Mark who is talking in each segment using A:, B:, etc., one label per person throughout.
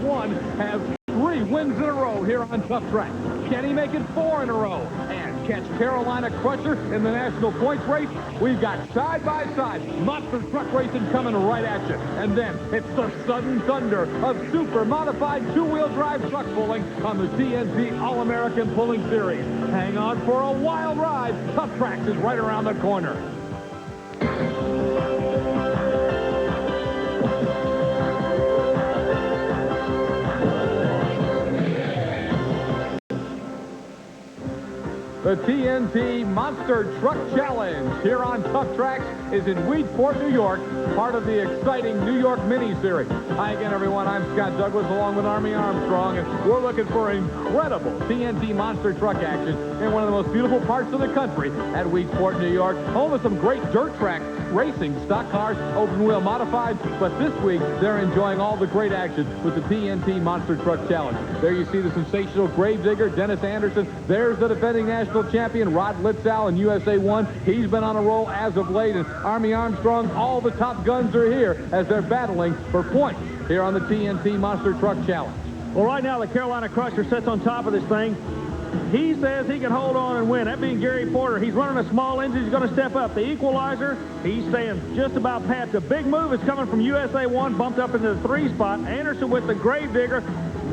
A: USA1 has 3 wins in a row here on Tough Track. Can he make it 4 in a row and catch Carolina Crusher in the national points race? We've got side-by-side monster truck racing coming right at you. And then it's the sudden thunder of super modified two-wheel drive truck pulling on the TNT All-American Pulling Series. Hang on for a wild ride. Tough Tracks is right around the corner. The TNT Monster Truck Challenge here on Tough Tracks is in Weedsport, New York, part of the exciting New York mini-series. Hi again, everyone. I'm Scott Douglas along with Army Armstrong, and we're looking for incredible TNT Monster Truck action in one of the most beautiful parts of the country at Weedsport, New York, home of some great dirt track racing, stock cars, open-wheel modified, but this week they're enjoying all the great action with the TNT Monster Truck Challenge. There you see the sensational gravedigger, Dennis Anderson. There's the defending national champion, Rod Litzau in USA1. He's been on a roll as of late, and Army Armstrong, all the top guns are here as they're battling for points here on the TNT Monster Truck Challenge.
B: Well, right now the Carolina Crusher sits on top of this thing. He says he can hold on and win. That being Gary Porter. He's running a small engine. He's going to step up. The equalizer, he's staying just about pat. The big move is coming from USA1, bumped up into the 3 spot. Anderson with the gravedigger.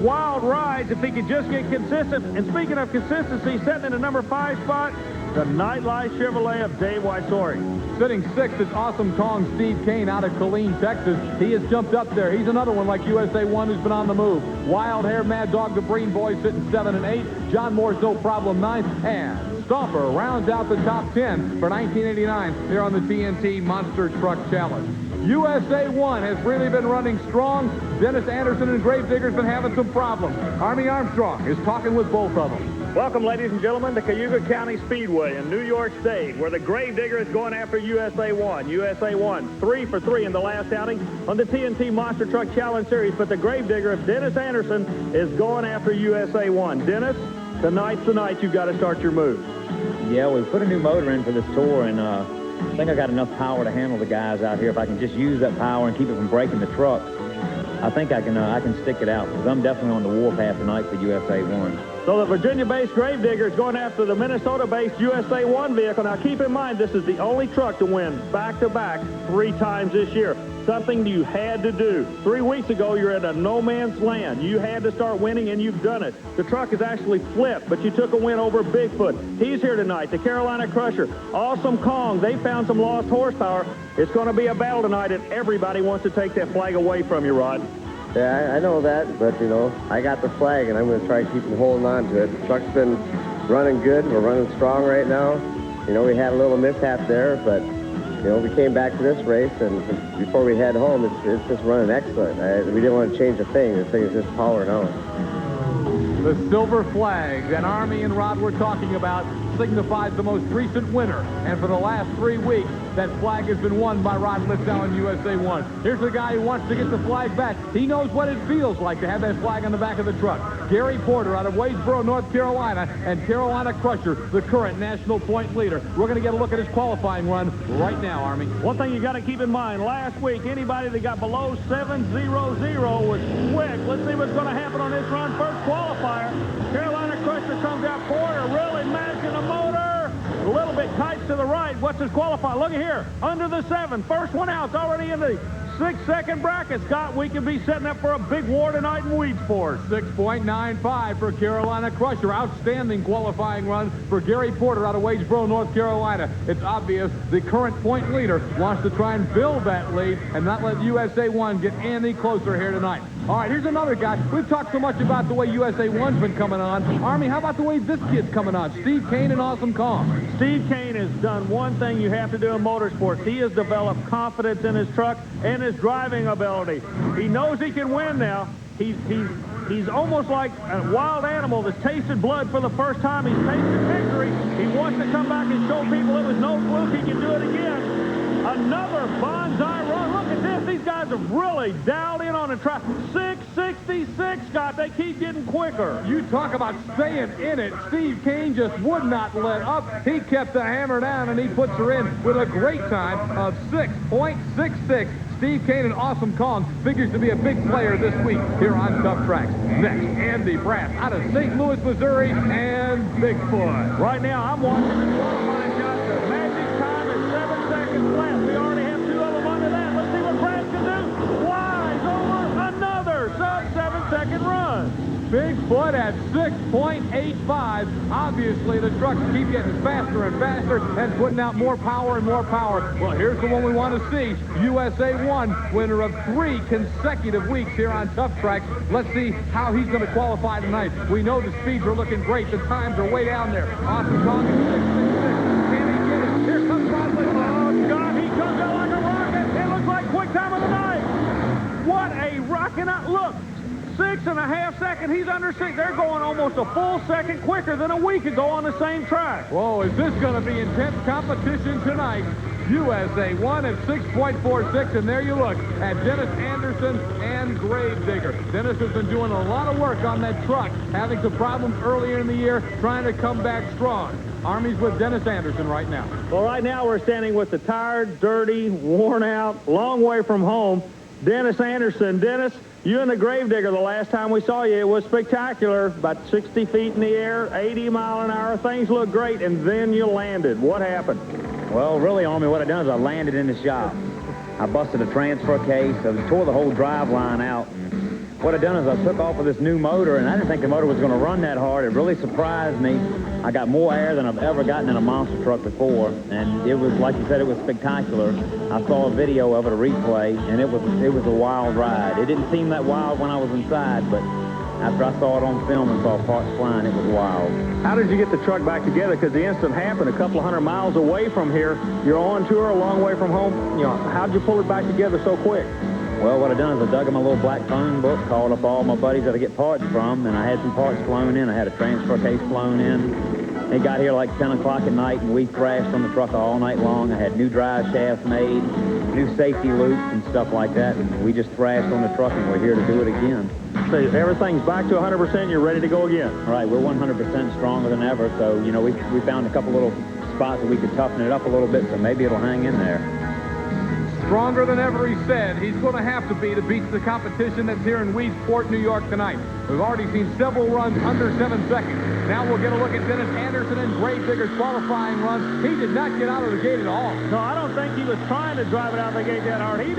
B: Wild rides if he could just get consistent. And speaking of consistency, sitting in the number 5 spot, the Nightlight Chevrolet of Dave Whitesori.
A: Sitting 6th is Awesome Kong Steve Kane out of Killeen, Texas. He has jumped up there. He's another one like USA1 who's been on the move. Wild Hair Mad Dog the Breen Boy sitting 7 and 8. John Moore's No Problem 9. And Stomper rounds out the top 10 for 1989 here on the TNT Monster Truck Challenge. USA1 has really been running strong. Dennis Anderson and Gravedigger's been having some problems. Army Armstrong is talking with both of them.
B: Welcome, ladies and gentlemen, to Cayuga County Speedway in New York State, where the Gravedigger is going after USA1. USA1, 3 for 3 in the last outing on the TNT Monster Truck Challenge Series, but the Gravedigger of Dennis Anderson is going after USA1. Dennis, tonight's the night you've got to start your move.
C: Yeah, we put a new motor in for this tour, and I think I got enough power to handle the guys out here. If I can just use that power and keep it from breaking the truck, I think I can stick it out, because I'm definitely on the warpath tonight for USA1.
B: So the Virginia-based Gravedigger is going after the Minnesota-based USA1 vehicle. Now keep in mind, this is the only truck to win back-to-back 3 times this year. Something you had to do. 3 weeks ago, you're at a no-man's land. You had to start winning, and you've done it. The truck is actually flipped, but you took a win over Bigfoot. He's here tonight, the Carolina Crusher. Awesome Kong, they found some lost horsepower. It's going to be a battle tonight, and everybody wants to take that flag away from you, Rod.
D: Yeah, I know that, but, you know, I got the flag, and I'm going to try to keep holding on to it. The truck's been running good. We're running strong right now. You know, we had a little mishap there, but, you know, we came back to this race, and before we head home, it's just running excellent. We didn't want to change a thing. This thing is just powering out.
A: The silver flag that Army and Rod were talking about signifies the most recent winner. And for the last 3 weeks, that flag has been won by Rod Litzau in USA1. Here's the guy who wants to get the flag back. He knows what it feels like to have that flag on the back of the truck. Gary Porter out of Weedsport, North Carolina, and Carolina Crusher, the current national point leader. We're going to get a look at his qualifying run right now, Army.
B: One thing you got to keep in mind, last week, anybody that got below 700 was quick. Let's see what's going to happen on this run. First qualifier, Carolina Crusher comes out. Porter really mashing the motor. A little bit tight to the right. What's his qualifier? Look at here. Under the 7. First one out. It's already in the 6-second bracket. Scott, we could be setting up for a big war tonight in Weedsport.
A: 6.95 for Carolina Crusher. Outstanding qualifying run for Gary Porter out of Wadesboro, North Carolina. It's obvious the current point leader wants to try and build that lead and not let USA1 get any closer here tonight. All right, here's another guy. We've talked so much about the way USA1's been coming on. Army, how about the way this kid's coming on? Steve Kane and Awesome Kong.
B: Steve Kane has done one thing you have to do in motorsports. He has developed confidence in his truck and his driving ability. He knows he can win now. He's almost like a wild animal that's tasted blood for the first time. He's tasted victory. He wants to come back and show people it was no fluke. He can do it again. Another bonsai run. Look at this. These guys have really dialed in on the track. 666, Scott. They keep getting quicker.
A: You talk about staying in it. Steve Kane just would not let up. He kept the hammer down, and he puts her in with a great time of 6.66. Steve Kane and Awesome Kong figures to be a big player this week here on Tough Tracks. Next, Andy Brass out of St. Louis, Missouri, and Bigfoot.
B: Right now, I'm watching this qualifying shot. The magic time is 7 seconds left. We already have 2 of them under that. Let's see what Brass can do. Flies over another sub-7-second run.
A: Bigfoot at 6.85. Obviously, the trucks keep getting faster and faster and putting out more power and more power. Well, here's the one we want to see. USA 1, winner of 3 consecutive weeks here on Tough Tracks. Let's see how he's going to qualify tonight. We know the speeds are looking great. The times are way down there. Awesome Kong is 6.66. Can he get it? Here comes Rod Litzau.
B: Oh, God, he comes out like a rocket. It looks like quick time of the night. What a rocket out. Look. 6.5 seconds. He's under 6. They're going almost a full second quicker than a week ago on the same track.
A: Whoa, is this going to be intense competition tonight? USA 1 at 6.46, and there you look at Dennis Anderson and Gravedigger. Dennis has been doing a lot of work on that truck, having some problems earlier in the year, trying to come back strong. Army's with Dennis Anderson right now.
B: Well, right now we're standing with the tired, dirty, worn out, long way from home, Dennis Anderson. Dennis, you and the Gravedigger, the last time we saw you, it was spectacular. About 60 feet in the air, 80 mile an hour. Things looked great, and then you landed. What happened?
C: Well, really, Army, what I done is I landed in the shop. I busted a transfer case. I tore the whole drive line out. And what I done is I took off with this new motor, and I didn't think the motor was going to run that hard. It really surprised me. I got more air than I've ever gotten in a monster truck before, and it was, like you said, it was spectacular. I saw a video of it, a replay, and it was a wild ride. It didn't seem that wild when I was inside, but after I saw it on film and saw parts flying, it was wild.
B: How did you get the truck back together? Because the incident happened a couple of 100 miles away from here. You're on tour, a long way from home. You know, how'd you pull it back together so quick?
C: Well, what I done is I dug in my little black phone book, called up all my buddies that I get parts from, and I had some parts flown in. I had a transfer case flown in. It got here like 10 o'clock at night, and we thrashed on the truck all night long. I had new drive shafts made, new safety loops and stuff like that, and we just thrashed on the truck, and we're here to do it again.
B: So everything's back to 100%, you're ready to go again?
C: All right, we're 100% stronger than ever, so, you know, we found a couple little spots that we could toughen it up a little bit, so maybe it'll hang in there.
A: Stronger than ever, he said. He's going to have to be to beat the competition that's here in Weedsport, New York tonight. We've already seen several runs under 7 seconds. Now we'll get a look at Dennis Anderson and Gravedigger's qualifying run. He did not get out of the gate at all.
B: No, I don't think he was trying to drive it out of the gate that hard. He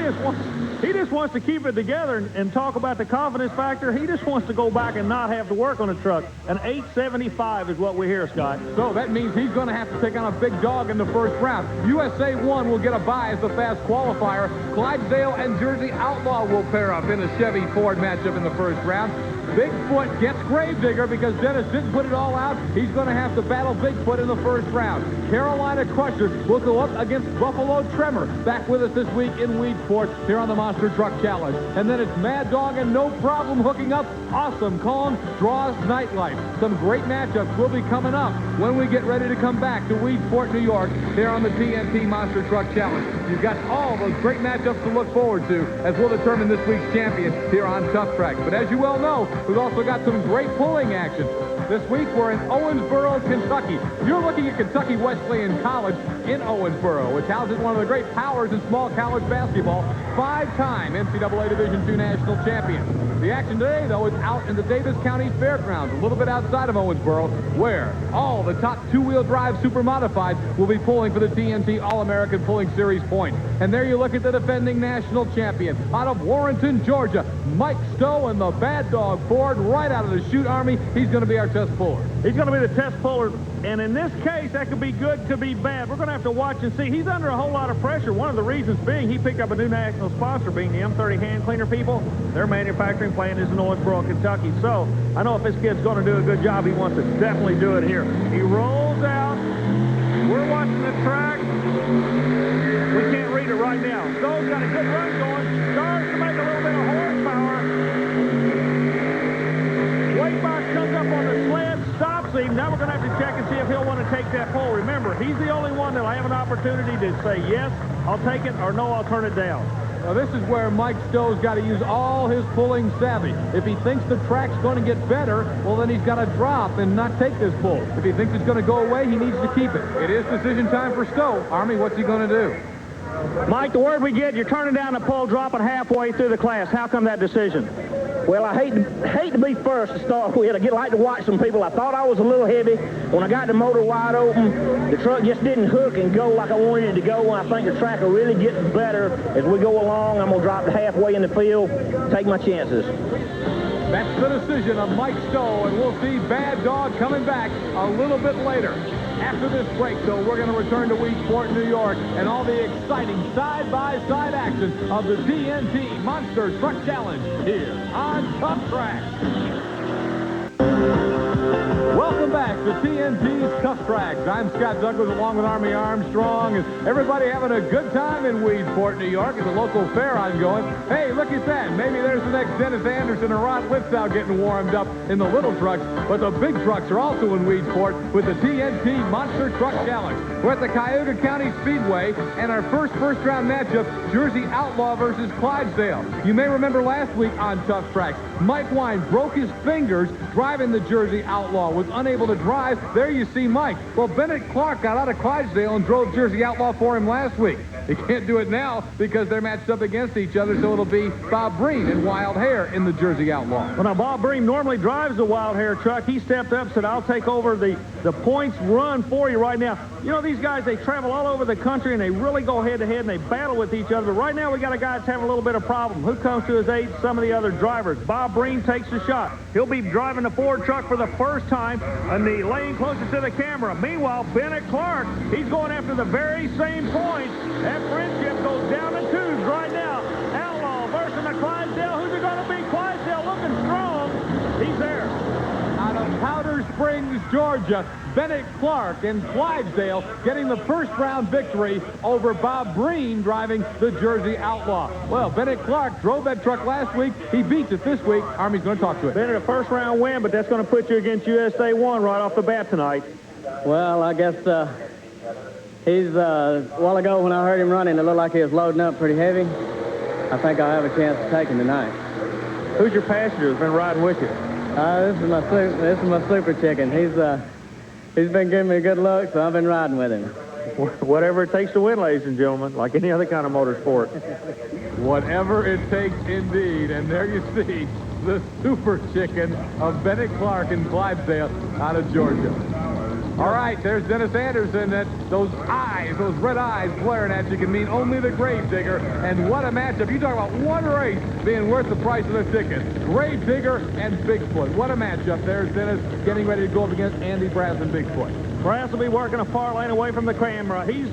B: just wants to keep it together and talk about the confidence factor. He just wants to go back and not have to work on the truck. An 875 is what we hear, Scott.
A: So that means he's going to have to take on a big dog in the first round. USA 1 will get a bye as the fast qualifier. Clydesdale and Jersey Outlaw will pair up in a Chevy Ford matchup in the first round. Bigfoot gets Gravedigger because Dennis didn't put it all out. He's going to have to battle Bigfoot in the first round. Carolina Crusher will go up against Buffalo Tremor. Back with us this week in Weedsport here on the Monster Truck Challenge. And then it's Mad Dog and No Problem hooking up Awesome Kong Draws Nightlife. Some great matchups will be coming up when we get ready to come back to Weedsport, New York here on the TNT Monster Truck Challenge. You've got all those great matchups to look forward to as we'll determine this week's champion here on Tough Tracks. But as you well know, we've also got some great pulling action. This week, we're in Owensboro, Kentucky. You're looking at Kentucky Wesleyan College in Owensboro, which houses one of the great powers in small college basketball, 5-time NCAA Division II national champion. The action today, though, is out in the Davis County Fairgrounds, a little bit outside of Owensboro, where all the top two-wheel drive super modifieds will be pulling for the TNT All-American Pulling Series points. And there you look at the defending national champion out of Warrenton, Georgia, Mike Stowe and the Bad Dog Ford right out of the chute, Army. He's going to be our test puller.
B: He's going to be the test puller, and in this case, that could be good, could be bad. We're going to have to watch and see. He's under a whole lot of pressure. One of the reasons being he picked up a new national sponsor, being the M30 hand cleaner people. Their manufacturing plant is in Owensboro, Kentucky. So I know if this kid's going to do a good job, he wants to definitely do it here. He rolls out. We're watching the track. We can't read it right now. Stowe's got a good run going. Starts to make a little bit of horsepower. Weight box comes up on the sled, stops him. Now we're going to have to check and see if he'll want to take that pull. Remember, he's the only one that'll have an opportunity to say, yes, I'll take it, or no, I'll turn it down.
A: Now, this is where Mike Stowe's got to use all his pulling savvy. If he thinks the track's going to get better, well, then he's got to drop and not take this pull. If he thinks it's going to go away, he needs to keep it. It is decision time for Stowe. Army, what's he going to do?
B: Mike, the word we get, you're turning down the pole, dropping halfway through the class. How come that decision?
E: Well, I hate to be first to start with. I like to watch some people. I thought I was a little heavy. When I got the motor wide open, the truck just didn't hook and go like I wanted it to go. And I think the track will really get better as we go along. I'm going to drop halfway in the field, take my chances.
A: That's the decision of Mike Stowe, and we'll see Bad Dog coming back a little bit later. After this break, though, we're going to return to Weedsport, New York, and all the exciting side-by-side action of the TNT Monster Truck Challenge here on Tough Tracks. Welcome back to TNT's Tough Tracks. I'm Scott Douglas along with Army Armstrong. And everybody having a good time in Weedsport, New York. It's a local fair ongoing. Hey, look at that. Maybe there's the next Dennis Anderson or Ron Litzau getting warmed up in the little trucks. But the big trucks are also in Weedsport with the TNT Monster Truck Challenge. We're at the Cuyahoga County Speedway, and our first-round matchup, Jersey Outlaw versus Clydesdale. You may remember last week on Tough Tracks, Mike Wine broke his fingers driving the Jersey Outlaw, was unable to drive. There you see Mike. Well, Bennett Clark got out of Clydesdale and drove Jersey Outlaw for him last week. He can't do it now because they're matched up against each other, so it'll be Bob Breen and Wild Hare in the Jersey Outlaw.
B: Well, now, Bob Breen normally drives the Wild Hare truck. He stepped up, said, I'll take over the points run for you right now. You know, these guys, they travel all over the country, and they really go head-to-head, and they battle with each other. But right now, we got a guy that's having a little bit of problem. Who comes to his aid? Some of the other drivers. Bob Breen takes the shot. He'll be driving the Ford truck for the first time in the lane closest to the camera. Meanwhile, Bennett Clark, he's going after the very same points. That friendship goes down to twos right now. Outlaw versus the Clydesdale. Who's it going to be? Clydesdale looking strong. He's there.
A: Out of Powder Springs, Georgia, Bennett Clark and Clydesdale getting the first-round victory over Bob Breen driving the Jersey Outlaw. Well, Bennett Clark drove that truck last week. He beats it this week. Army's going to talk to it.
B: Bennett, a first-round win, but that's going to put you against USA 1 right off the bat tonight.
F: Well, I guess he's, a while ago when I heard him running, it looked like he was loading up pretty heavy. I think I'll have a chance to take him tonight.
B: Who's your passenger that's been riding with you?
F: This is my super chicken. He's been giving me a good look, so I've been riding with him.
B: Whatever it takes to win, ladies and gentlemen, like any other kind of motorsport.
A: Whatever it takes, indeed. And there you see the super chicken of Bennett Clark and Clydesdale out of Georgia. All right, there's Dennis Anderson. Those eyes, those red eyes glaring at you can mean only the Gravedigger. And what a matchup. You talk about one race being worth the price of the ticket. Gravedigger and Bigfoot. What a matchup. There's Dennis getting ready to go up against Andy Brass and Bigfoot.
B: Brass will be working a far lane away from the camera. He's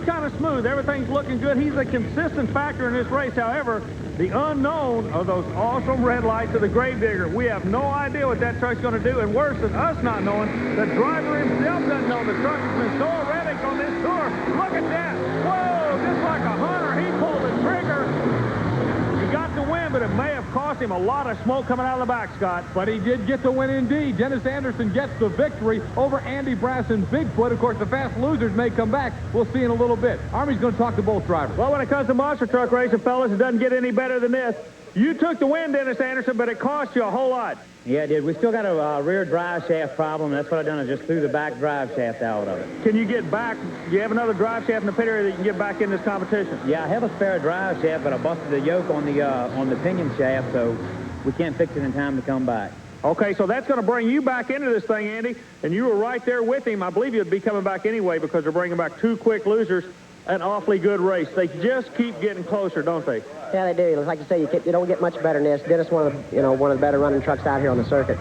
B: kind of smooth. Everything's looking good. He's a consistent factor in this race. However, the unknown are those awesome red lights of the Gravedigger. We have no idea what that truck's going to do, and worse than us not knowing, the driver himself doesn't know. The truck has been so erratic on this tour. Look at that. Whoa, just like a hunter, he pulled the trigger. He got the win, but it may have cost him a lot of smoke coming out of the back, Scott.
A: But he did get the win indeed. Dennis Anderson gets the victory over Andy Brass and Bigfoot. Of course, the fast losers may come back. We'll see in a little bit. Army's going to talk to both drivers.
B: Well, when it comes to monster truck racing, fellas, it doesn't get any better than this. You took the win, Dennis Anderson, but it cost you a whole lot.
C: Yeah, it did. We still got a rear drive shaft problem. That's what I've done. I just threw the back drive shaft out of it.
B: Can you get back? Do you have another drive shaft in the pit area that you can get back in this competition?
C: Yeah, I have a spare drive shaft, but I busted the yoke on the pinion shaft, so we can't fix it in time to come back.
B: Okay, so that's going to bring you back into this thing, Andy, and you were right there with him. I believe you'd be coming back anyway because they're bringing back two quick losers. An awfully good race. They just keep getting closer, don't they?
G: Yeah, they do. Like you say, you don't get much better than this. Dennis, one of the better running trucks out here on the circuit.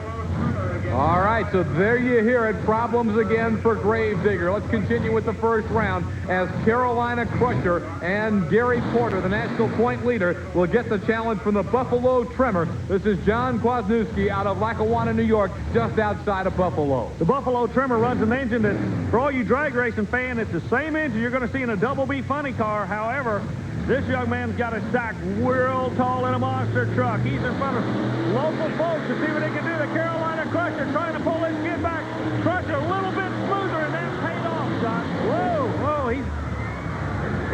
A: All right, so there you hear it. Problems again for Gravedigger. Let's continue with the first round as Carolina Crusher and Gary Porter, the national point leader, will get the challenge from the Buffalo Tremor. This is John Kwasniewski out of Lackawanna, New York, just outside of Buffalo.
B: The Buffalo Tremor runs an engine that, for all you drag racing fans, it's the same engine you're going to see in a Double B funny car. However, this young man's got a stack real tall in a monster truck. He's in front of local folks to see what they can do. The Carolina Crusher trying to pull his skid back. Crusher a little bit smoother, and that paid off, Scott. Whoa,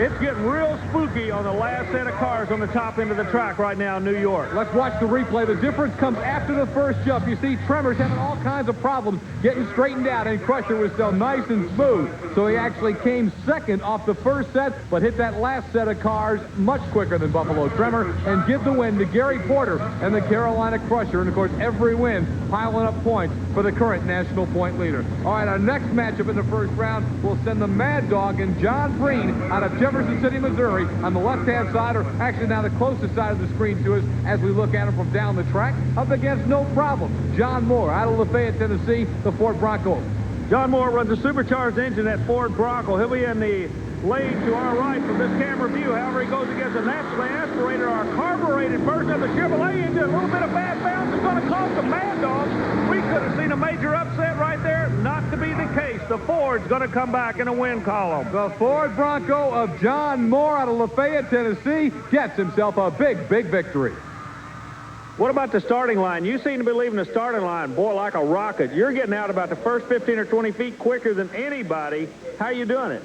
B: It's getting real spooky on the last set of cars on the top end of the track right now in New York.
A: Let's watch the replay. The difference comes after the first jump. You see Tremors having all kinds of problems getting straightened out, and Crusher was so nice and smooth. So he actually came second off the first set, but hit that last set of cars much quicker than Buffalo Tremor, and give the win to Gary Porter and the Carolina Crusher. And, of course, every win piling up points for the current national point leader. All right, our next matchup in the first round will send the Mad Dog and John Breen out of Jefferson City, Missouri, on the left-hand side, or actually now the closest side of the screen to us as we look at him from down the track, up against No Problem John Moore out of Lafayette, Tennessee, the Ford Bronco.
B: John Moore runs a supercharged engine at Ford Bronco. He'll be in the lane to our right from this camera view. However, he goes against a naturally aspirated or carbureted version of the Chevrolet engine. A little bit of bad bounce is going to cost the Mad Dog. We could have seen a major upset right there. Not to be the case. The Ford's going to come back in a win column.
A: The Ford Bronco of John Moore out of Lafayette, Tennessee, gets himself a big, big victory.
B: What about the starting line? You seem to be leaving the starting line, boy, like a rocket. You're getting out about the first 15 or 20 feet quicker than anybody. How are you doing it?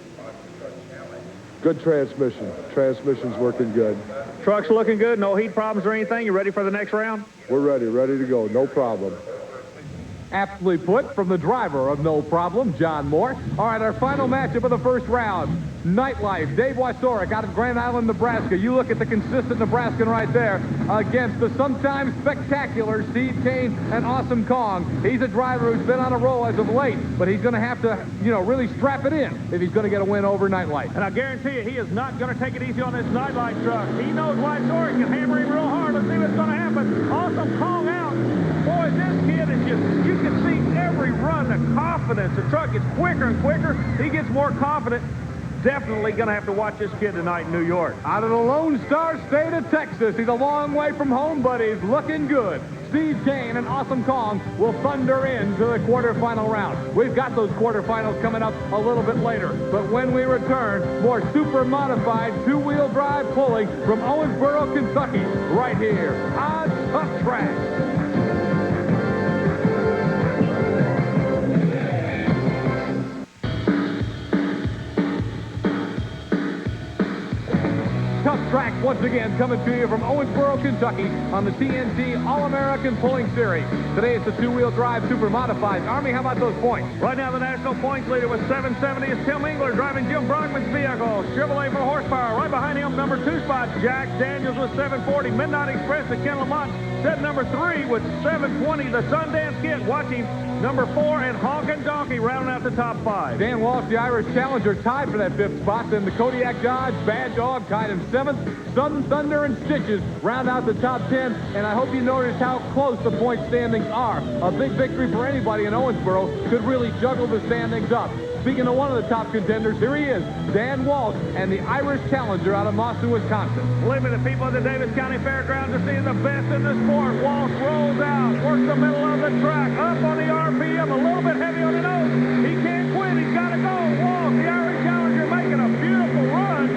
H: Good transmission. Transmission's working good.
B: Truck's looking good. No heat problems or anything. You ready for the next round?
H: We're ready to go. No problem.
A: Aptly put from the driver of No Problem, John Moore. All right, our final matchup of the first round. Nightlife, Dave Wasorek out of Grand Island, Nebraska. You look at the consistent Nebraskan right there against the sometimes spectacular Steve Kane and Awesome Kong. He's a driver who's been on a roll as of late, but he's going to have to, really strap it in if he's going to get a win over Nightlife.
B: And I guarantee you, he is not going to take it easy on this Nightlife truck. He knows Wasorek can hammer him real hard. Let's see what's going to happen. Awesome Kong out. Boy, this kid is just, you can see every run, the confidence. The truck gets quicker and quicker. He gets more confident. Definitely going to have to watch this kid tonight in New York.
A: Out of the Lone Star State of Texas. He's a long way from home, but he's looking good. Steve Kane and Awesome Kong will thunder into the quarterfinal round. We've got those quarterfinals coming up a little bit later. But when we return, more super modified two-wheel drive pulling from Owensboro, Kentucky, right here on Tough Tracks. Tough Tracks once again coming to you from Owensboro, Kentucky on the TNT All-American Pulling Series. Today it's the two-wheel drive super modified. Army, how about those points?
B: Right now the national points leader with 770 is Tim Engler driving Jim Brockman's vehicle. Chevrolet for horsepower. Right behind him, number 2 spot, Jack Daniels with 740. Midnight Express at Ken Lamont. Set number 3 with 720. The Sundance Kid watching number 4 and Honkin' Donkey rounding out the top 5.
A: Dan Walsh, the Irish Challenger, tied for that 5th spot. Then the Kodiak Dodge, Bad Dog, tied him 7th. Southern Thunder and Stitches round out the top 10. And I hope you noticed how close the point standings are. A big victory for anybody in Owensboro could really juggle the standings up. Speaking of one of the top contenders, here he is, Dan Walsh and the Irish Challenger out of Mawson, Wisconsin.
B: Limited people at the Davis County Fairgrounds are seeing the best in the sport. Walsh rolls out, works the middle of the track, up on the RPM, a little bit heavy on the nose. He can't quit, he's got to go. Walsh, the Irish Challenger, making a beautiful run.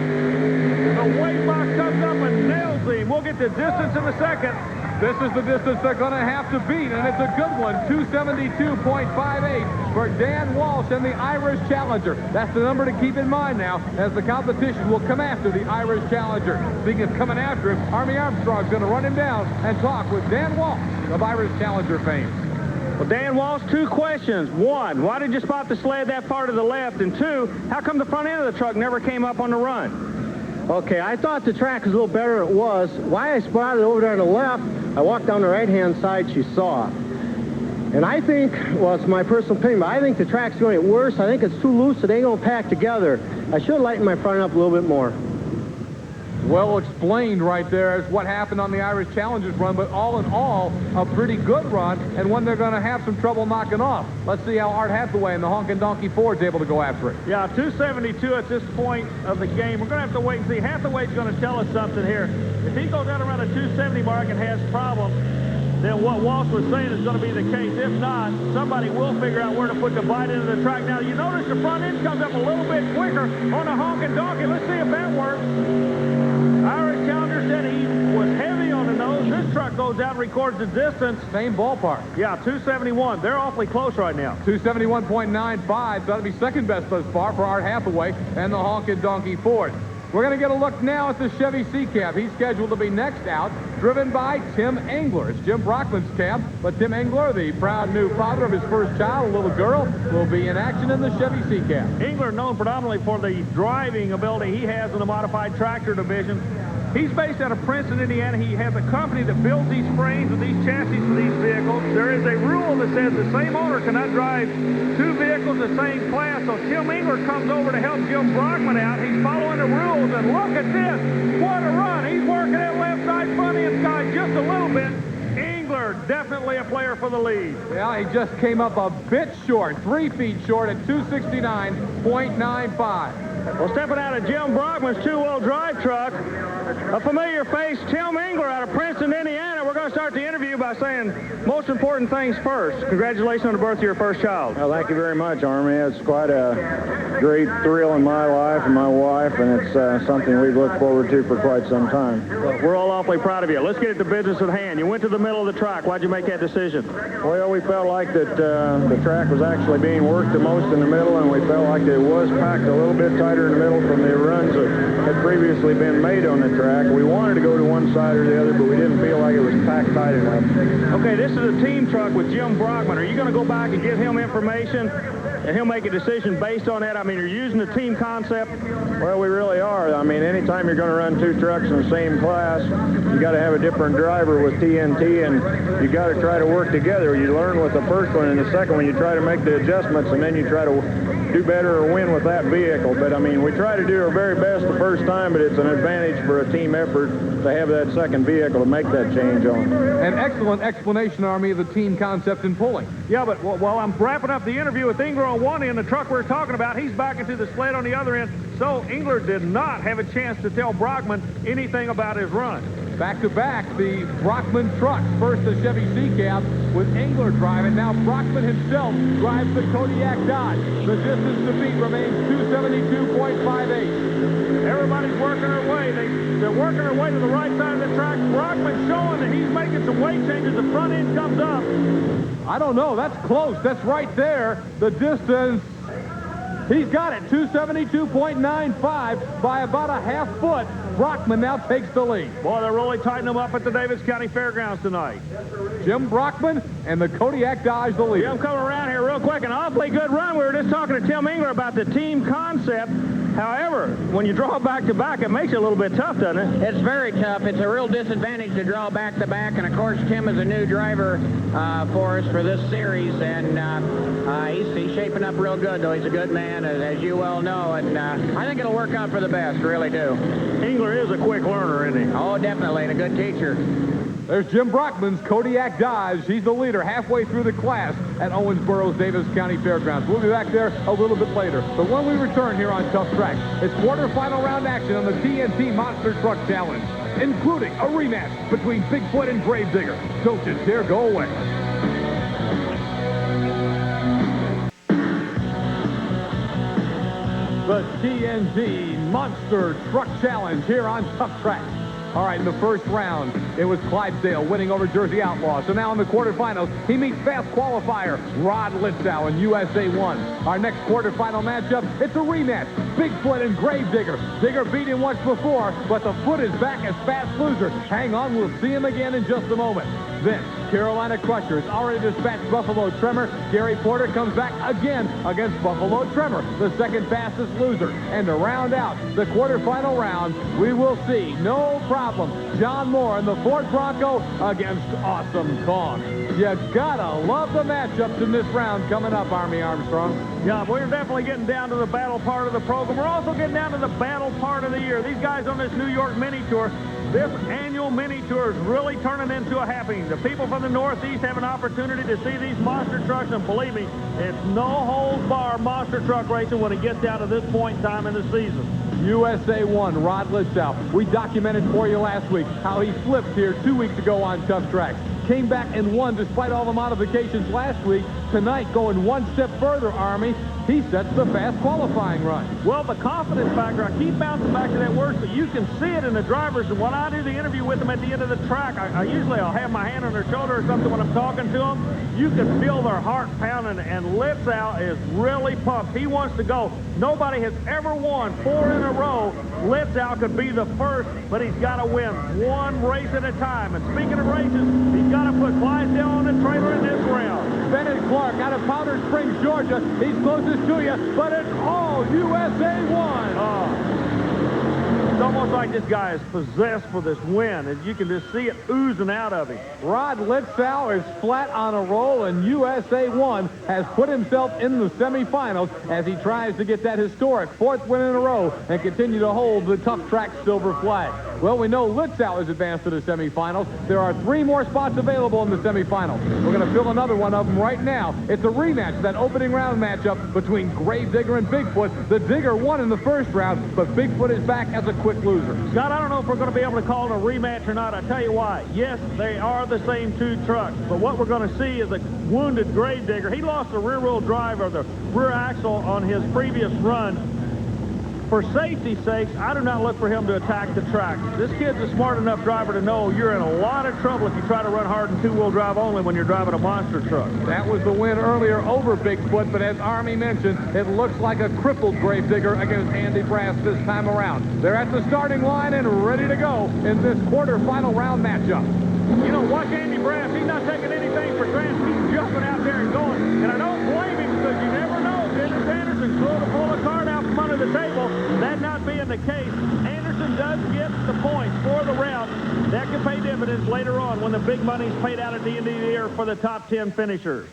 B: The weight box comes up and nails him. We'll get the distance in a second.
A: This is the distance they're going to have to beat, and it's a good one, 272.58 for Dan Walsh and the Irish Challenger. That's the number to keep in mind now, as the competition will come after the Irish Challenger. Speaking of coming after him, Army Armstrong's going to run him down and talk with Dan Walsh of Irish Challenger fame.
B: Well, Dan Walsh, 2 questions. 1, why did you spot the sled that far to the left? And 2, how come the front end of the truck never came up on the run?
E: Okay, I thought the track was a little better than it was. Why I spotted it over there on the left, I walked down the right-hand side, she saw it. And I think, well, it's my personal opinion, but I think the track's going to get worse. I think it's too loose, it ain't going to pack together. I should have lightened my front up a little bit more.
A: Well explained right there as what happened on the Irish Challenger's run, but all in all, a pretty good run, and one they're going to have some trouble knocking off. Let's see how Art Hathaway and the Honkin' Donkey Ford's able to go after it.
B: Yeah, 272 at this point of the game. We're going to have to wait and see. Hathaway's going to tell us something here. If he goes out around a 270 mark and has problems, then what Walsh was saying is going to be the case. If not, somebody will figure out where to put the bite into the track. Now, you notice the front end comes up a little bit quicker on the Honkin' Donkey. Let's see if that works. Irish Challenger said he was heavy on the nose. This truck goes out and records the distance.
A: Same ballpark.
B: Yeah, 271. They're awfully close right now.
A: 271.95. That'll be second best thus far for Art Hathaway and the Honkin' Donkey Ford. We're going to get a look now at the Chevy C-Cab. He's scheduled to be next out, driven by Tim Engler. It's Jim Brockman's cab, but Tim Engler, the proud new father of his first child, a little girl, will be in action in the Chevy C-Cab.
B: Engler known predominantly for the driving ability he has in the modified tractor division. He's based out of Princeton, Indiana. He has a company that builds these frames and these chassis for these vehicles. There is a rule that says the same owner cannot drive two vehicles the same class. So Tim Engler comes over to help Jim Brockman out. He's following the rules, and look at this. What a run. He's working that left side front end sky just a little bit. Engler, definitely a player for the lead.
A: Yeah, he just came up a bit short, 3 feet short at 269.95.
B: Well, stepping out of Jim Brockman's two-wheel drive truck, a familiar face, Tim Engler out of Princeton, Indiana. We're going to start the interview by saying most important things first. Congratulations on the birth of your first child.
I: Well, thank you very much, Army. It's quite a great thrill in my life and my wife, and it's something we've looked forward to for quite some time.
B: Well, we're all awfully proud of you. Let's get at the business at hand. You went to the middle of the track. Why'd you make that decision?
I: Well, we felt like that the track was actually being worked the most in the middle, and we felt like it was packed a little bit tighter in the middle from the runs that had previously been made on the track. We wanted to go to one side or the other, but we didn't feel like it was packed tight enough.
B: Okay, this is a team truck with Jim Brockman. Are you going to go back and give him information, and he'll make a decision based on that? I mean, you're using the team concept.
I: Well, we really are. I mean, anytime you're going to run two trucks in the same class, you got to have a different driver with TNT, and you got to try to work together. You learn with the first one, and the second one you try to make the adjustments, and then you try to do better or win with that vehicle. But I mean, we try to do our very best the first time, but it's an advantage for a team effort to have that second vehicle to make that change on.
A: An excellent explanation, Army, of the team concept in pulling.
B: Yeah, but while I'm wrapping up the interview with Engler on one end, the truck we're talking about, he's backing to the sled on the other end. So Engler did not have a chance to tell Brockman anything about his run.
A: Back-to-back, the Brockman trucks. First the Chevy C-Cab with Engler driving. Now Brockman himself drives the Kodiak Dodge. The distance to beat remains 272.58.
B: Everybody's working their way. They're working their way to the right side of the track. Brockman's showing that he's making some weight changes. The front end comes up.
A: I don't know. That's close. That's right there. The distance, he's got it. 272.95 by about a half foot. Brockman now takes the lead.
B: Boy, they're really tightening them up at the Davis County Fairgrounds tonight.
A: Jim Brockman and the Kodiak Dodge the lead.
B: Jim, coming around here real quick. An awfully good run. We were just talking to Tim Engler about the team concept. However, when you draw back-to-back, it makes it a little bit tough, doesn't it?
J: It's very tough. It's a real disadvantage to draw back-to-back, and of course, Tim is a new driver for us for this series, and he's shaping up real good, though. He's a good man, as you well know, and I think it'll work out for the best, really do.
B: Engler is a quick learner, isn't he?
J: Oh, definitely, and a good teacher.
A: There's Jim Brockman's Kodiak Dodge. He's the leader halfway through the class at Owensboro's Davis County Fairgrounds. We'll be back there a little bit later. But when we return here on Tough Track, it's quarterfinal round action on the TNT Monster Truck Challenge, including a rematch between Bigfoot and Gravedigger. Don't you dare go away. The TNT Monster Truck Challenge here on Tough Track. All right, in the first round, it was Clydesdale winning over Jersey Outlaw. So now in the quarterfinals, he meets fast qualifier Rod Litzau in USA 1. Our next quarterfinal matchup, it's a rematch. Bigfoot and Gravedigger. Digger beat him once before, but the Foot is back as fast loser. Hang on, we'll see him again in just a moment. Then, Carolina Crusher has already dispatched Buffalo Tremor. Gary Porter comes back again against Buffalo Tremor, the second fastest loser. And to round out the quarterfinal round, we will see, no problem, John Moore in the Ford Bronco against Awesome Kong. You gotta love the matchups in this round coming up, Army Armstrong.
B: Yeah, we're definitely getting down to the battle part of the program. We're also getting down to the battle part of the year. These guys on this New York mini tour, this annual mini tour is really turning into a happening. The people from the Northeast have an opportunity to see these monster trucks, and believe me, it's no holds bar monster truck racing when it gets down to this point in time in the season.
A: USA 1, Rod Litzau. We documented for you last week how he flipped here 2 weeks ago on Tough Track. Came back and won despite all the modifications last week. tonight going one step further, Army. He sets the fast qualifying run.
B: Well, the confidence factor, I keep bouncing back to that word, but you can see it in the drivers. And when I do the interview with them at the end of the track, I'll have my hand on their shoulder or something when I'm talking to them. You can feel their heart pounding, and Litzau is really pumped. He wants to go. Nobody has ever won 4 in a row. Litzau could be the first, but he's got to win one race at a time. And speaking of races, he's got to put Clydesdale on the trailer in this round.
A: Bennett Clark out of Powder Springs, Georgia. He's closest to you, but it's all USA 1.
B: It's almost like this guy is possessed for this win, and you can just see it oozing out of him.
A: Rod Litzau is flat on a roll, and USA 1 has put himself in the semifinals as he tries to get that historic 4th win in a row and continue to hold the Tough Track silver flag. Well, we know Litzau is advanced to the semifinals. There are 3 more spots available in the semifinals. We're going to fill another one of them right now. It's a rematch of that opening round matchup between Gravedigger and Bigfoot. The Digger won in the first round, but Bigfoot is back as a quick loser.
B: Scott, I don't know if we're going to be able to call it a rematch or not. I tell you why. Yes, they are the same 2 trucks, but what we're going to see is a wounded Gravedigger. He lost the rear-wheel drive or the rear axle on his previous run. For safety's sake, I do not look for him to attack the track. This kid's a smart enough driver to know you're in a lot of trouble if you try to run hard in 2-wheel drive only when you're driving a monster truck.
A: That was the win earlier over Bigfoot, but as Army mentioned, it looks like a crippled Gravedigger against Andy Brass this time around. They're at the starting line and ready to go in this quarterfinal round matchup.
B: You know, watch Andy Brass. He's not taking anything for granted. He's jumping out there and going. And I don't blame him because you never know. Dennis Anderson could have pulled a card out from under the table. That not being the case, Anderson does get the points for the round. That can pay dividends later on when the big money's paid out at the end of the year for the top 10 finishers.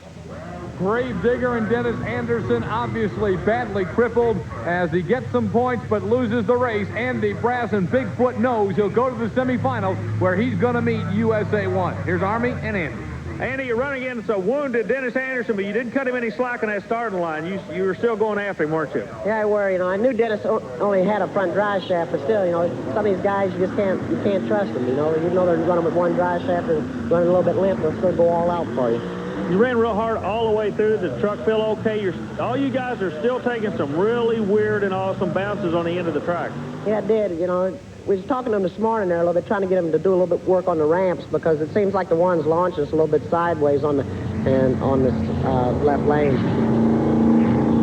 A: Gravedigger and Dennis Anderson obviously badly crippled as he gets some points but loses the race. Andy Brass and Bigfoot knows he'll go to the semifinals where he's going to meet USA 1. Here's Army and Andy.
B: Andy, you're running against a wounded Dennis Anderson, but you didn't cut him any slack on that starting line. You were still going after him, weren't you?
G: Yeah, I were. You know, I knew Dennis only had a front drive shaft, but still, you know, some of these guys you just can't trust them. You know, even though they're running with one drive shaft and running a little bit limp, they'll still go all out for you.
B: You ran real hard all the way through. The truck feel okay? All you guys are still taking some really weird and awesome bounces on the end of the track.
G: Yeah, it did. You know, we was talking to them this morning there a little bit, trying to get them to do a little bit work on the ramps because it seems like the ones launching us a little bit sideways on the left lane.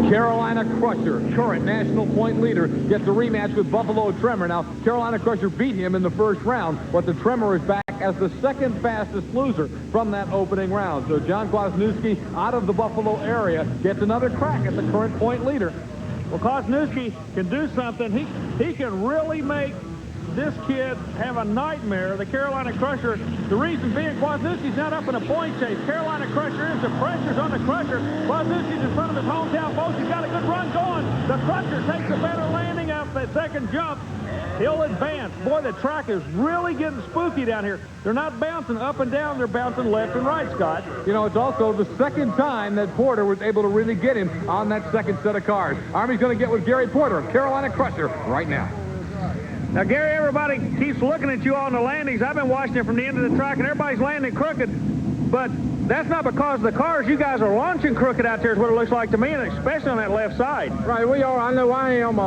A: Carolina Crusher, current national point leader, gets a rematch with Buffalo Tremor. Now, Carolina Crusher beat him in the first round, but the Tremor is back as the second fastest loser from that opening round. So John Kwasniewski, out of the Buffalo area, gets another crack at the current point leader.
B: Well, Kwasniewski can do something. He can really make this kid have a nightmare, the Carolina Crusher. The reason being, Kwasniewski's not up in a point chase. Carolina Crusher is. The pressure's on the Crusher. Kwasniewski's in front of his hometown folks. He's got a good run going. The Crusher takes a better landing out that second jump. He'll advance. Boy, the track is really getting spooky down here. They're not bouncing up and down. They're bouncing left and right, Scott.
A: You know, it's also the second time that Porter was able to really get him on that second set of cars. Army's going to get with Gary Porter of Carolina Crusher right now.
B: Now, Gary, everybody keeps looking at you on the landings. I've been watching it from the end of the track, and everybody's landing crooked. But that's not because of the cars. You guys are launching crooked out there is what it looks like to me, and especially on that left side.
F: Right, we are. I know I am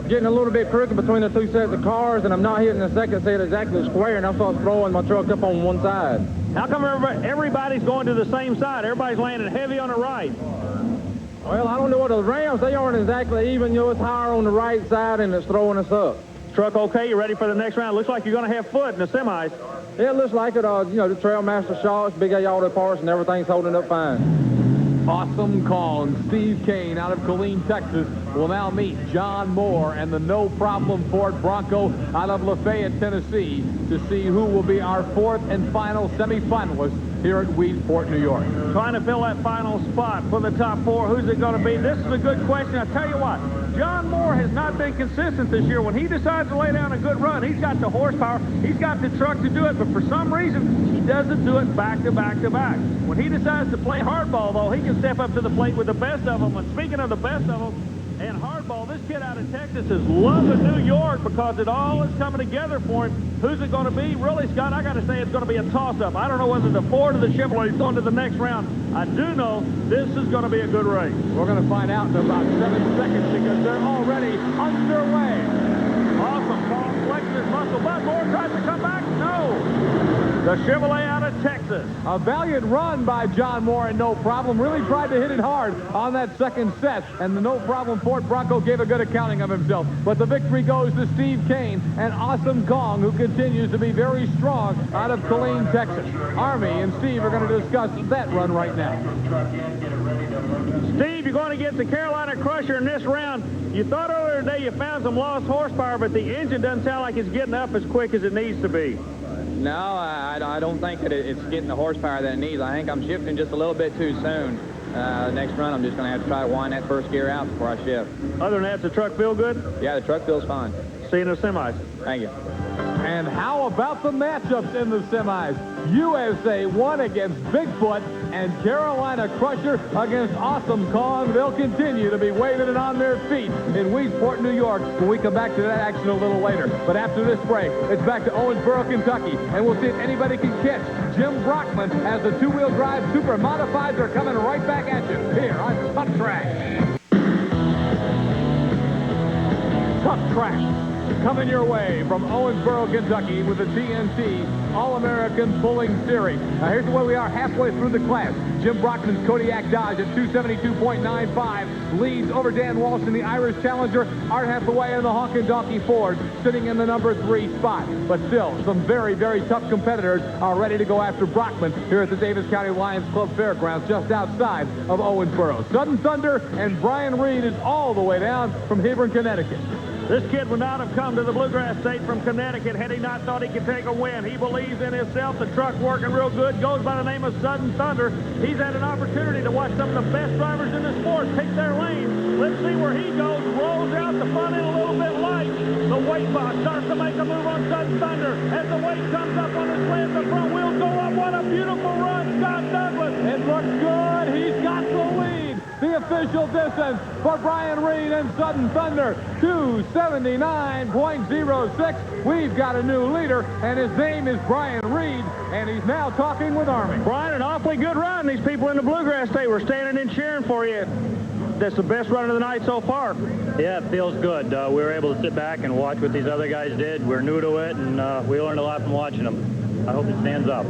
F: getting a little bit crooked between the 2 sets of cars, and I'm not hitting the second set exactly square, and I'm sort of throwing my truck up on one side.
B: How come everybody's going to the same side? Everybody's landing heavy on the right.
F: Well, I don't know what the Rams, they aren't exactly even. You know, it's higher on the right side, and it's throwing us up.
B: Truck okay? You ready for the next round? Looks like you're going to have foot in the semis.
F: Yeah, it looks like it. You know, the Trailmaster shocks, big auto parts, and everything's holding up fine.
A: Awesome call. And Steve Kane out of Killeen, Texas, will now meet John Moore and the No Problem Ford Bronco out of Lafayette, Tennessee, to see who will be our 4th and final semifinalist here at Weedsport, New York.
B: Trying to fill that final spot for the top 4. Who's it going to be? This is a good question. I tell you what, John Moore has not been consistent this year. When he decides to lay down a good run, he's got the horsepower, he's got the truck to do it, but for some reason, he doesn't do it back to back to back. When he decides to play hardball, though, he can step up to the plate with the best of them. And speaking of the best of them, and hardball, this kid out of Texas is loving New York because it all is coming together for him. Who's it going to be? Really, Scott, I got to say it's going to be a toss-up. I don't know whether the Ford or the Chevrolet is going to the next round. I do know this is going to be a good race.
A: We're going to find out in about 7 seconds because they're already underway.
B: Awesome. Paul flexes his muscle. Bud Moore tries to come back. No. The Chevrolet out of Texas.
A: A valiant run by John Moore and No Problem. Really tried to hit it hard on that second set. And the No Problem Ford Bronco gave a good accounting of himself. But the victory goes to Steve Kane and Awesome Kong, who continues to be very strong out of Killeen, Texas. Army and Steve are going to discuss that run right now.
B: Steve, you're going to get the Carolina Crusher in this round. You thought earlier today you found some lost horsepower, but the engine doesn't sound like it's getting up as quick as it needs to be.
F: No, I don't think that it's getting the horsepower that it needs. I think I'm shifting just a little bit too soon. Next run, I'm just going to have to try to wind that first gear out before I shift.
B: Other than that, does the truck feel good?
F: Yeah, the truck feels fine.
B: See you in the semis.
F: Thank you.
A: And how about the matchups in the semis? USA 1 against Bigfoot and Carolina Crusher against Awesome Kong. They'll continue to be waving it on their feet in Weedsport, New York, when we come back to that action a little later. But after this break, it's back to Owensboro, Kentucky, and we'll see if anybody can catch Jim Brockman as the two-wheel drive super modifieds are coming right back at you here on Tough Track. Tough Track. Coming your way from Owensboro, Kentucky with the TNT All-American Pulling Series. Now here's where we are halfway through the class. Jim Brockman's Kodiak Dodge at 272.95 leads over Dan Walsh in the Irish Challenger. Art Hathaway in the Honkin' Donkey Ford sitting in the number 3 spot. But still, some very, very tough competitors are ready to go after Brockman here at the Davis County Lions Club Fairgrounds just outside of Owensboro. Sudden Thunder and Brian Reed is all the way down from Hebron, Connecticut.
B: This kid would not have come to the Bluegrass State from Connecticut had he not thought he could take a win. He believes in himself. The truck working real good. Goes by the name of Sudden Thunder. He's had an opportunity to watch some of the best drivers in the sport pick their lane. Let's see where he goes. Rolls out the front end a little bit light. The weight box starts to make a move on Sudden Thunder. As the weight comes up on his slant, the front wheels go up. What a beautiful run, Scott Douglas.
A: It looks good. He's got the lead. The official distance for Brian Reed and Sudden Thunder, 279.06. We've got a new leader, and his name is Brian Reed, and he's now talking with Army.
B: Brian, an awfully good run. These people in the Bluegrass State were standing and cheering for you. That's the best run of the night so far.
K: Yeah, it feels good. We were able to sit back and watch what these other guys did. We're new to it, and we learned a lot from watching them. I hope it stands up.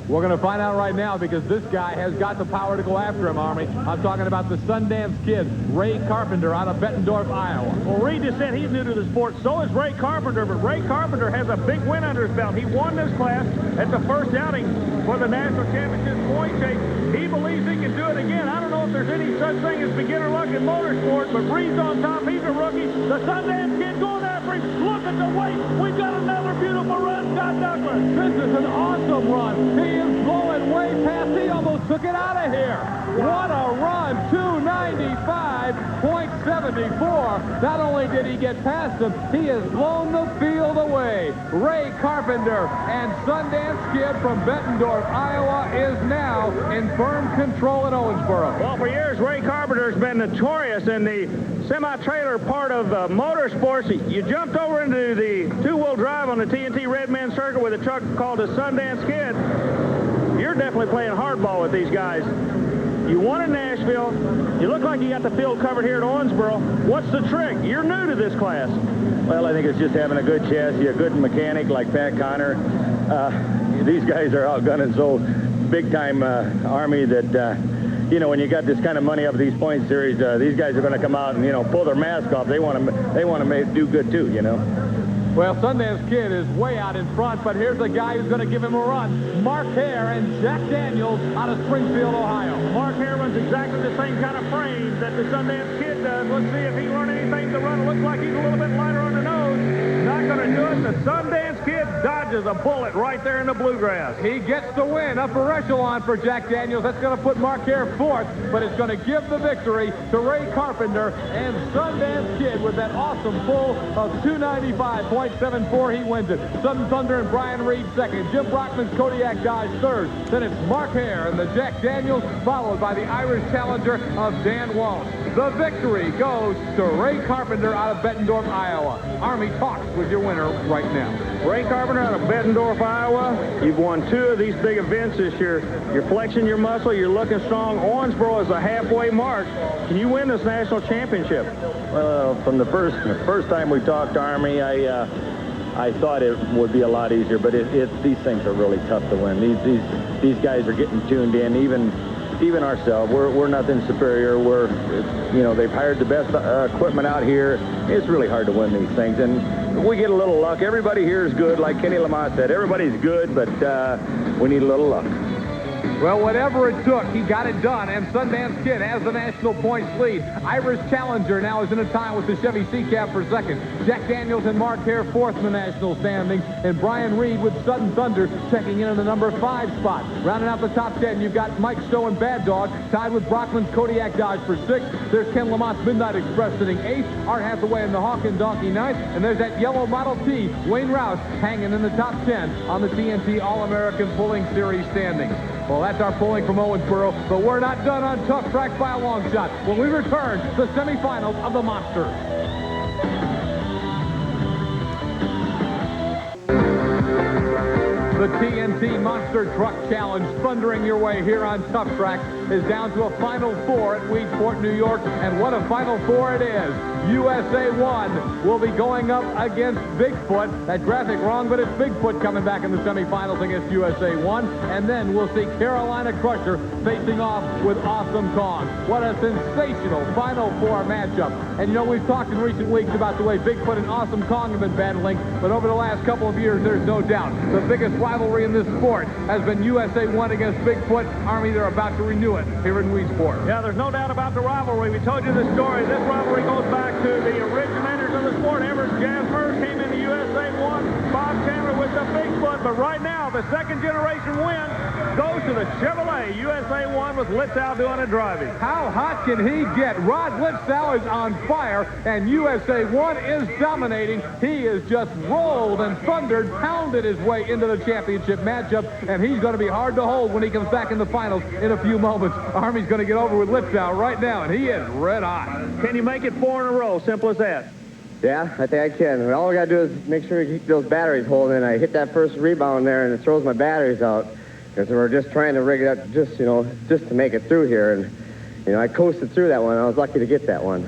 A: We're going to find out right now because this guy has got the power to go after him, Army. I'm talking about the Sundance Kid, Ray Carpenter out of Bettendorf, Iowa.
B: Well, Reed just said he's new to the sport. So is Ray Carpenter, but Ray Carpenter has a big win under his belt. He won this class at the first outing for the National Championship point chase. He believes he can do it again. I don't know if there's any such thing as beginner luck in motorsport, but Reed's on top. He's a rookie. The Sundance Kid going after him. Look at the weight. We've got another beautiful run, Scott Douglas.
A: This is an awesome run. He is blowing way past. He almost took it out of here. What a run. 295.74. Not only did he get past him, he has blown the field away. Ray Carpenter and Sundance Kid from Bettendorf, Iowa is now in firm control at Owensboro.
B: Well, for years, Ray Carpenter has been notorious in the semi-trailer part of motorsports. You jumped over into the two-wheel drive on the TNT Redman Circuit with a truck called the Sundance Kid. You're definitely playing hardball with these guys. You won in Nashville. You look like you got the field covered here at Owensboro. What's the trick? You're new to this class.
I: Well, I think it's just having a good chassis, a good mechanic like Pat Connor. These guys are outgunning so big-time Army that, you know, when you got this kind of money up these point series, these guys are going to come out and, you know, pull their mask off. They want to do good too, you know.
A: Well, Sundance Kid is way out in front, but here's a guy who's going to give him a run. Mark Hare and Jack Daniels out of Springfield, Ohio.
B: Mark Hare runs exactly the same kind of frame that the Sundance Kid does. Let's see if he learned anything to run. It looks like he's a little bit lighter on the nose. Not going to do it. The Sundance Kid dodges a bullet right there in the bluegrass.
A: He gets the win. Upper echelon for Jack Daniels. That's going to put Mark Hare fourth, but it's going to give the victory to Ray Carpenter and Sundance Kid with that awesome pull of 295.74. He wins it. Sudden Thunder and Brian Reed second. Jim Brockman's Kodiak Dodge third. Then it's Mark Hare and the Jack Daniels, followed by the Irish Challenger of Dan Walsh. The victory goes to Ray Carpenter out of Bettendorf, Iowa. Army talks with your winner right now.
B: Ray Carpenter out of Bettendorf, Iowa. You've won 2 of these big events this year. You're flexing your muscle. You're looking strong. Owensboro is a halfway mark. Can you win this national championship?
I: Well, from the first time we talked, Army, I thought it would be a lot easier, but these things are really tough to win. These guys are getting tuned in, even ourselves. We're nothing superior. They've hired the best equipment out here. It's really hard to win these things, and we get a little luck. Everybody here is good, like Kenny Lamont said. Everybody's good, but we need a little luck.
A: Well, whatever it took, he got it done, and Sundance Kid has the national points lead. Irish Challenger now is in a tie with the Chevy C-Cab for second. Jack Daniels and Mark Hare fourth in the national standings, and Brian Reed with Sudden Thunder checking in the number 5 spot. Rounding out the top 10, you've got Mike Stowe and Bad Dog tied with Brockman's Kodiak Dodge for 6th. There's Ken Lamont's Midnight Express sitting 8th. Art Hathaway and the Hawk and Donkey 9th. And there's that yellow Model T, Wayne Rouse, hanging in the top 10 on the TNT All-American Pulling Series standings. Well, that's our pulling from Owensboro, but we're not done on Tough Track by a long shot. When we return, the semifinals of the Monsters. The TNT Monster Truck Challenge, thundering your way here on Tough Track, is down to a Final 4 at Weedsport, New York. And what a Final 4 it is. USA 1 will be going up against Bigfoot. That graphic wrong, but it's Bigfoot coming back in the semifinals against USA 1. And then we'll see Carolina Crusher facing off with Awesome Kong. What a sensational Final 4 matchup. And you know, we've talked in recent weeks about the way Bigfoot and Awesome Kong have been battling, but over the last couple of years, there's no doubt the biggest rivalry in this sport has been USA 1 against Bigfoot. Army, they're about to renew it here in Weedsport.
B: Yeah, there's no doubt about the rivalry. We told you the story. This rivalry goes back to the originators of the sport. Everett Jasmers came into USA 1. Bob Chandler with the Bigfoot. But right now, the second generation win goes to the Chevrolet USA 1 with Litzau doing the driving.
A: How hot can he get? Rod Litzau is on fire, and USA 1 is dominating. He is just rolled and thundered, pounded his way into the championship matchup, and he's going to be hard to hold when he comes back in the finals in a few moments. Army's going to get over with Litzau right now, and he is red hot.
B: Can you make it 4 in a row? Simple as that.
D: Yeah, I think I can. All we got to do is make sure we keep those batteries holding in. I hit that first rebound there, and it throws my batteries out. Because we're just trying to rig it up just to make it through here. And, I coasted through that one. I was lucky to get that one.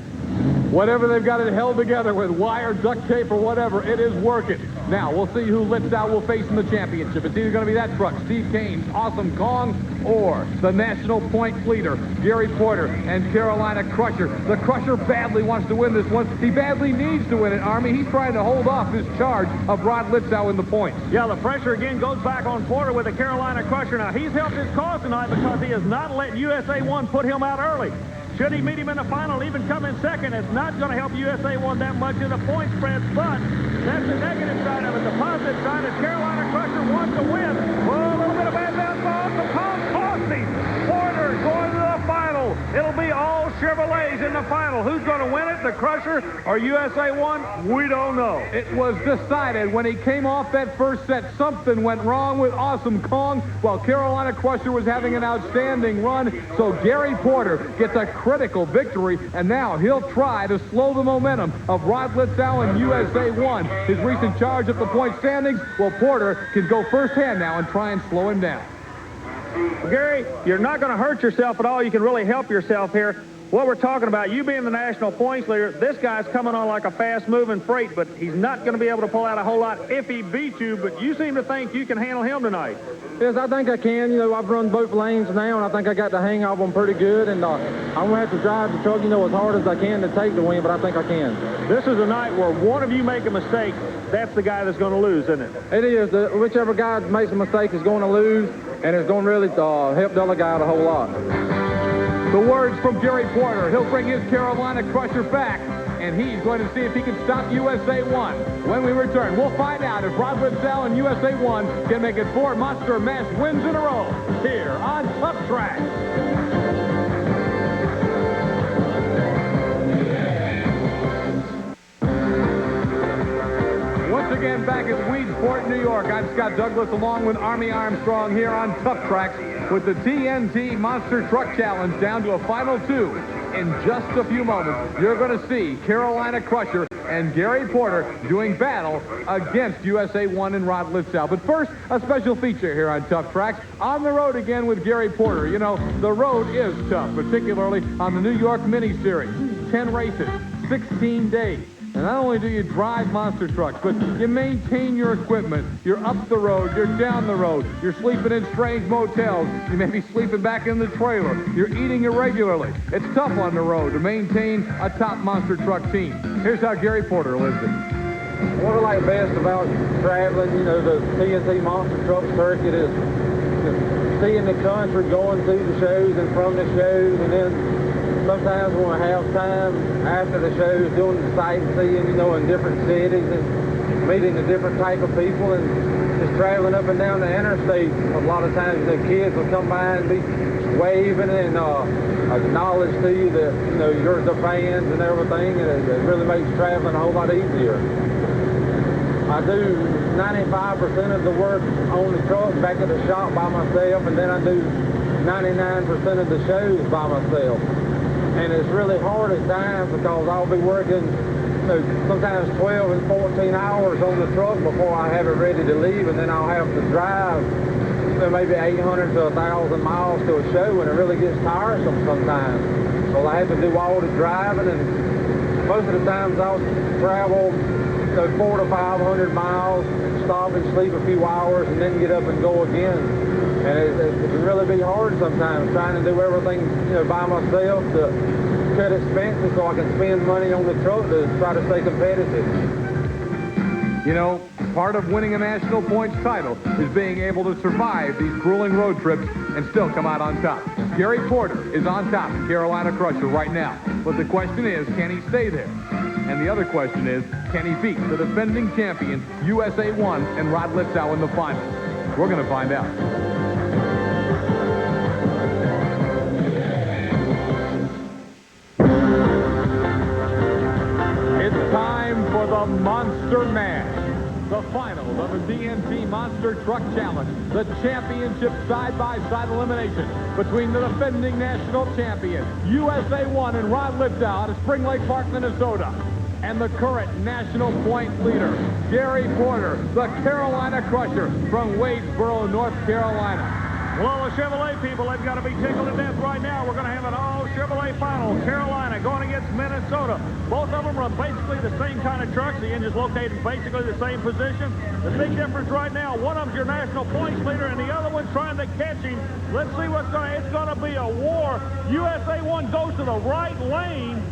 A: Whatever they've got it held together with wire, duct tape, or whatever, it is working. Now, we'll see who Litzau will face in the championship. It's either going to be that truck, Steve Kane's Awesome Kong, or the national points leader, Gary Porter and Carolina Crusher. The Crusher badly wants to win this one. He badly needs to win it, Army. He's trying to hold off his charge of Rod Litzau in the points.
B: Yeah, the pressure again goes back on Porter with the Carolina Crusher. Now, he's helped his cause tonight because he has not let USA 1 put him out early. Should he meet him in the final, even come in second, it's not going to help USA 1 that much in the point spread, but that's the negative side of it. The positive side is Carolina Crusher wants to win. Well, a little bit of bad bounce ball to Tom Cosby. Porter going to the final. It'll be all Chevrolets in the final. Who's going to win it, the Crusher or USA 1? We don't know.
A: It was decided when he came off that first set, something went wrong with Awesome Kong while Carolina Crusher was having an outstanding run. So Gary Porter gets a critical victory, and now he'll try to slow the momentum of Rod Litzau and USA 1. His recent charge at the point standings, well, Porter can go firsthand now and try and slow him down.
B: Gary, you're not going to hurt yourself at all. You can really help yourself here. What we're talking about, you being the national points leader, this guy's coming on like a fast-moving freight, but he's not going to be able to pull out a whole lot if he beats you, but you seem to think you can handle him tonight.
L: Yes, I think I can. I've run both lanes now, and I think I got the hang of them pretty good, and I'm going to have to drive the truck, as hard as I can to take the win, but I think I can.
B: This is a night where one of you make a mistake, that's the guy that's going to lose, isn't it?
L: It is. Whichever guy makes a mistake is going to lose, and it's going to really help the other guy out a whole lot.
A: The words from Gary Porter. He'll bring his Carolina Crusher back, and he's going to see if he can stop USA 1. When we return, we'll find out if Rod Litzau and USA 1 can make it 4 Monster Mash wins in a row here on Tough Track. Once again, back at Weedsport, New York, I'm Scott Douglas along with Army Armstrong here on Tough Tracks with the TNT Monster Truck Challenge down to a final 2. In just a few moments, you're going to see Carolina Crusher and Gary Porter doing battle against USA 1 and Rod Litzau. But first, a special feature here on Tough Tracks. On the road again with Gary Porter. You know, the road is tough, particularly on the New York Mini Series. 10 races, 16 days. And not only do you drive monster trucks, but you maintain your equipment. You're up the road, you're down the road, you're sleeping in strange motels, you may be sleeping back in the trailer, you're eating irregularly. It's tough on the road to maintain a top monster truck team. Here's how Gary Porter lives it.
L: What I like best about traveling, you know, the TNT monster truck circuit is seeing the country, going to the shows and from the shows, and then sometimes when I have time after the shows, doing the sightseeing, you know, in different cities and meeting a different type of people and just traveling up and down the interstate. A lot of times the kids will come by and be waving and acknowledge to you that, you know, you're the fans and everything, and it really makes traveling a whole lot easier. I do 95% of the work on the truck back at the shop by myself, and then I do 99% of the shows by myself. And it's really hard at times because I'll be working, you know, sometimes 12 and 14 hours on the truck before I have it ready to leave, and then I'll have to drive, you know, maybe 800 to 1,000 miles to a show, and it really gets tiresome sometimes. So I have to do all the driving, and most of the times I'll travel, you know, 400 to 500 miles, stop and sleep a few hours, and then get up and go again. And it can really be hard sometimes trying to do everything, you know, by myself to cut expenses so I can spend money on the truck to try to stay competitive.
A: You know, part of winning a national points title is being able to survive these grueling road trips and still come out on top. Gary Porter is on top of Carolina Crusher right now. But the question is, can he stay there? And the other question is, can he beat the defending champion, USA 1 and Rod Litzau in the final? We're going to find out. For the Monster Mash, the final of the TNT Monster Truck Challenge, the championship side-by-side elimination between the defending national champion, USA 1 and Rod Litzau out of Spring Lake Park, Minnesota, and the current national point leader, Gary Porter, the Carolina Crusher from Weedsport, North Carolina.
B: Well, all the Chevrolet people, they've got to be tickled to death right now. We're going to have an all-Chevrolet final. Carolina going against Minnesota. Both of them run basically the same kind of trucks. The engine's located in basically the same position. The big difference right now, one of them's your national points leader, and the other one's trying to catch him. Let's see what's going to... It's going to be a war. USA 1 goes to the right lane.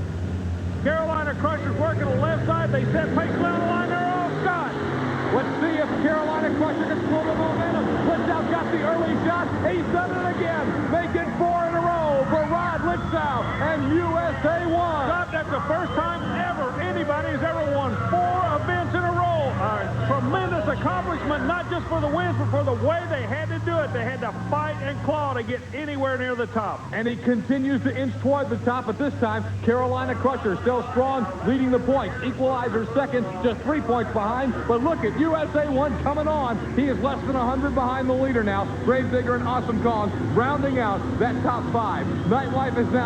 B: Carolina Crusher's working the left side. They set pace down the line. They're all shot.
A: Let's see if Carolina Crusher can pull the momentum. Litzau got the early shot. He's done it again. Making 4 in a row for Rod Litzau and USA 1.
B: Stop, that's the first time ever anybody has ever won 4 events in a row. Tremendous accomplishment, not just for the wins, but for the way they had to do it. They had to fight and claw to get anywhere near the top.
A: And he continues to inch toward the top, but this time, Carolina Crusher still strong, leading the points. Equalizer second, just 3 points behind. But look at USA 1 coming on. He is less than 100 behind the leader now. Gravedigger and Awesome Kong rounding out that top 5. Nightlife is now